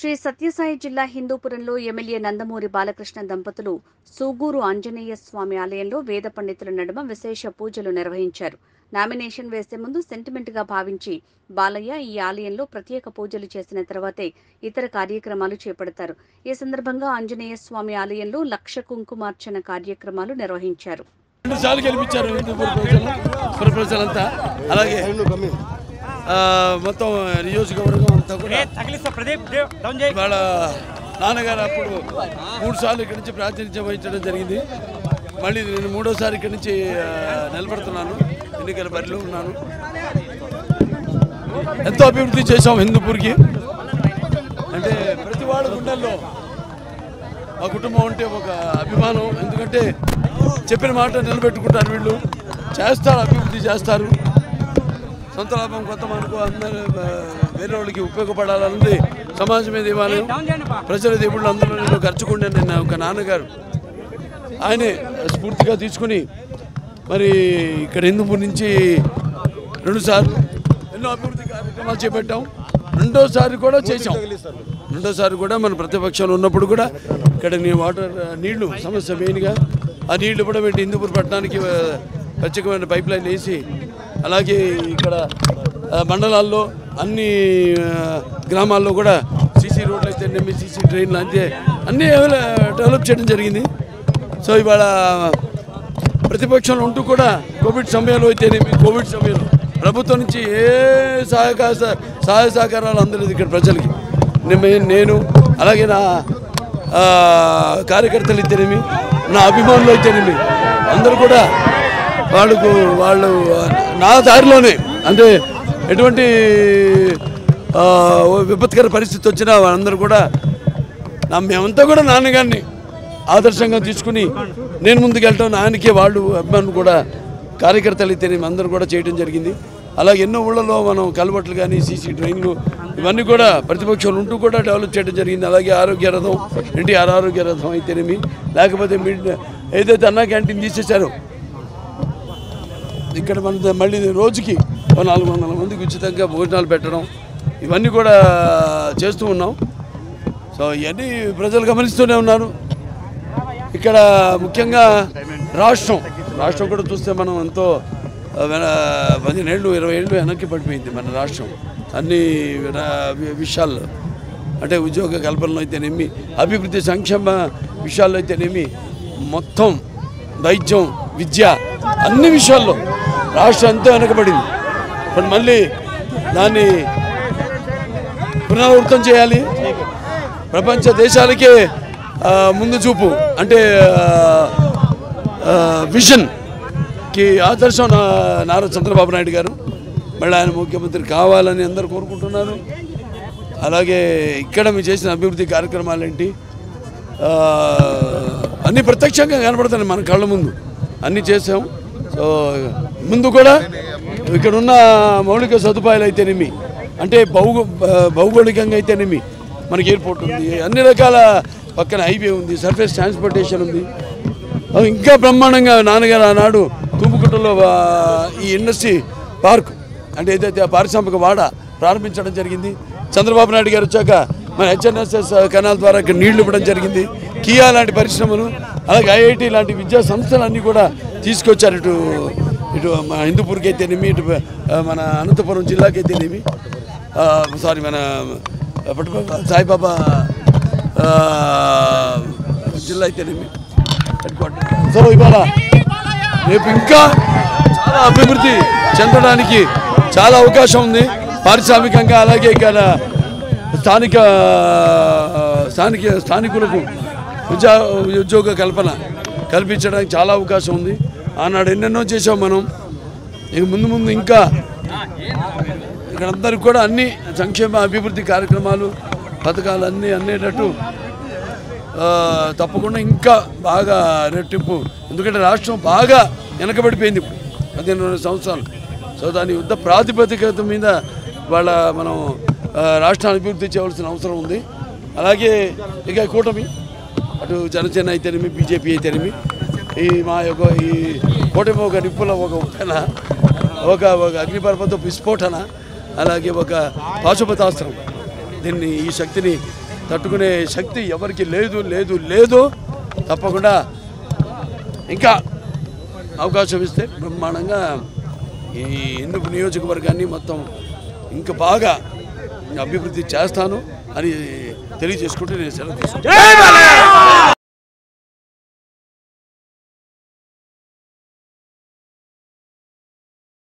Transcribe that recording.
శ్రీ సత్యసాయి జిల్లా హిందూపురంలో ఎమ్మెల్యే నందమూరి బాలకృష్ణ దంపతులు సూగూరు ఆంజనేయ స్వామి ఆలయంలో వేద పండితుల నడుమ విశేష పూజలు నిర్వహించారు. నామినేషన్ వేసే ముందు సెంటిమెంట్గా భావించి బాలయ్య ఈ ఆలయంలో ప్రత్యేక పూజలు చేసిన తర్వాతే ఇతర కార్యక్రమాలు చేపడతారు. ఈ సందర్భంగా ఆంజనేయ స్వామి ఆలయంలో లక్ష కుంకుమార్చన కార్యక్రమాలు నిర్వహించారు. మొత్తం నియోజకవర్గం అంతా కూడా వాళ్ళ నాన్నగారు అప్పుడు 3 సార్లు ఇక్కడి నుంచి ప్రాతినిధ్యం వహించడం జరిగింది. మళ్ళీ నేను 3వ సారి ఇక్కడి నుంచి నిలబడుతున్నాను, ఎన్నికల బరిలో ఉన్నాను. ఎంతో అభివృద్ధి చేశాం హిందూపూర్కి. అంటే ప్రతి వాళ్ళ గుండెల్లో ఆ కుటుంబం అంటే ఒక అభిమానం. ఎందుకంటే చెప్పిన మాట నిలబెట్టుకుంటారు, వీళ్ళు చేస్తారు, అభివృద్ధి చేస్తారు. సొంత లాభం కొంత మనకు అందరూ వేరే వాళ్ళకి ఉపయోగపడాలన్నది సమాజమే దేవాలయం, ప్రజల దేవుళ్ళు. అందరూ నేను ఖర్చుకుంటే నేను ఒక నాన్నగారు ఆయనే స్ఫూర్తిగా తీసుకుని మరి ఇక్కడ హిందూపూర్ నుంచి 2 సార్లు ఎన్నో అభివృద్ధి కార్యక్రమాలు చేపట్టాం. 2వ సారి కూడా చేసాం. 2వ సారి కూడా మన ప్రతిపక్షంలో ఉన్నప్పుడు కూడా ఇక్కడ నీళ్లు సమస్య మెయిన్గా ఆ నీళ్లు కూడా పెట్టి హిందూపూర్ పట్టణానికి ప్రత్యేకమైన పైప్ లైన్ వేసి, అలాగే ఇక్కడ మండలాల్లో అన్ని గ్రామాల్లో కూడా సీసీ రోడ్లు అయితే సీసీ ట్రైన్లు అయితే అన్నీ డెవలప్ చేయడం జరిగింది. సో ఇవాళ ప్రతిపక్షంలో ఉంటూ కూడా కోవిడ్ సమయంలో అయితేనేమి, కోవిడ్ సమయంలో ప్రభుత్వం నుంచి ఏ సహాయ సహకారాలు అందలేదు ఇక్కడ ప్రజలకి. నేను అలాగే నా కార్యకర్తలు అయితేనేమి, నా అభిమానులు అయితేనేమి అందరూ కూడా వాళ్ళు నా దారిలోనే, అంటే ఎటువంటి విపత్కర పరిస్థితి వచ్చినా వాళ్ళందరూ కూడా మేమంతా కూడా నాన్నగారిని ఆదర్శంగా తీసుకుని నేను ముందుకెళ్ళటం, ఆయనకే వాళ్ళు అభిమానులు కూడా కార్యకర్తలు అయితే అందరూ కూడా చేయడం జరిగింది. అలాగే ఎన్నో ఊళ్ళలో మనం కలవట్లు కానీ సీసీ ట్రైన్లు ఇవన్నీ కూడా ప్రతిపక్షాలు ఉంటూ కూడా డెవలప్ చేయడం జరిగింది. అలాగే ఆరోగ్య రథం, ఎన్టీఆర్ ఆరోగ్య రథం అయితేనేమి, లేకపోతే ఏదైతే అన్నా క్యాంటీన్ తీసేశారో ఇక్కడ మన మళ్ళీ రోజుకి 400 మందికి ఉచితంగా భోజనాలు పెట్టడం, ఇవన్నీ కూడా చేస్తూ ఉన్నాం. సో ఇవన్నీ ప్రజలు గమనిస్తూనే ఉన్నారు. ఇక్కడ ముఖ్యంగా రాష్ట్రం కూడా చూస్తే మనం ఎంతో 15 ఏళ్ళు 20 ఏళ్ళు వెనక్కి పడిపోయింది మన రాష్ట్రం అన్ని విషయాల్లో. అంటే ఉద్యోగ కల్పనలో అయితేనేమి, అభివృద్ధి సంక్షేమ విషయాల్లో అయితేనేమి, మొత్తం వైద్యం, విద్య అన్ని విషయాల్లో రాష్ట్రం ఎంతో వెనకబడింది. ఇప్పుడు మళ్ళీ దాన్ని పునరావృతం చేయాలి. ప్రపంచ దేశాలకే ముందు చూపు, అంటే విజన్కి ఆదర్శం నారా చంద్రబాబు నాయుడు గారు. మళ్ళీ ఆయన ముఖ్యమంత్రి కావాలని అందరూ కోరుకుంటున్నారు. అలాగే ఇక్కడ మీరు చేసిన అభివృద్ధి కార్యక్రమాలు ఏంటి అన్నీ ప్రత్యక్షంగా కనబడుతున్నాయి మన కళ్ళ ముందు, అన్నీ చేసాం. సో ముందు కూడా ఇక్కడ ఉన్న మౌలిక సదుపాయాలు అయితేనేమి, అంటే భౌగోళికంగా అయితేనేమి, మనకి ఎయిర్పోర్ట్ ఉంది, అన్ని రకాల పక్కన హైవే ఉంది, సర్ఫేస్ ట్రాన్స్పోర్టేషన్ ఉంది. ఇంకా బ్రహ్మాండంగా నాన్నగారు ఆనాడు తుమ్ముకుట్టలో ఈ ఇండస్ట్రీ పార్క్, అంటే ఏదైతే పారిశ్రామిక వాడ ప్రారంభించడం జరిగింది. చంద్రబాబు నాయుడు గారు వచ్చాక మన హెచ్ఎన్ఎస్ఎస్ కెనాల్ ద్వారా ఇక్కడ నీళ్లు ఇవ్వడం జరిగింది. కియా లాంటి పరిశ్రమలు, అలాగే ఐఐటి లాంటి విద్యా సంస్థలు అన్నీ కూడా తీసుకొచ్చారు. ఇటు మన హిందూపూర్కి అయితేనేమి, ఇటు మన అనంతపురం జిల్లాకి అయితేనేమి, మన సాయిబాబా జిల్లా అయితేనేమి. సో ఇవాళ రేపు ఇంకా చాలా అభివృద్ధి చెందడానికి చాలా అవకాశం ఉంది పారిశ్రామికంగా. అలాగే ఇక్కడ స్థానికులకు ఉద్యోగ కల్పన కల్పించడానికి చాలా అవకాశం ఉంది. ఆనాడు ఎన్నెన్నో చేసాం మనం. ఇక ముందు ఇంకా ఇక్కడ అందరికి కూడా అన్ని సంక్షేమ అభివృద్ధి కార్యక్రమాలు, పథకాలు అన్నీ అందేటట్టు తప్పకుండా ఇంకా బాగా రెట్టింపు. ఎందుకంటే రాష్ట్రం బాగా వెనకబడిపోయింది ఇప్పుడు 15 సంవత్సరాలు. సో దాని యుద్ధ ప్రాతిపదికత మీద మనం రాష్ట్రాన్ని అభివృద్ధి చేయవలసిన అవసరం ఉంది. అలాగే ఇక కూటమి, అటు జనసేన అయితేనేమి, బీజేపీ అయితేనేమి, ఈ కూటమి ఒక నిప్పుల ఒక ఉప్పెన, ఒక అగ్నిపర్వత విస్ఫోటన, అలాగే ఒక పాశుపతాస్త్రం. దీన్ని ఈ శక్తిని తట్టుకునే శక్తి ఎవరికి లేదు లేదు లేదు. తప్పకుండా ఇంకా అవకాశం ఇస్తే బ్రహ్మాండంగా ఈ హిందూపూర్ నియోజకవర్గాన్ని మొత్తం ఇంకా బాగా అభివృద్ధి చేస్తాను అని తెలియజేసుకుంటూ నేను సెలవు తీసుకుంటాను.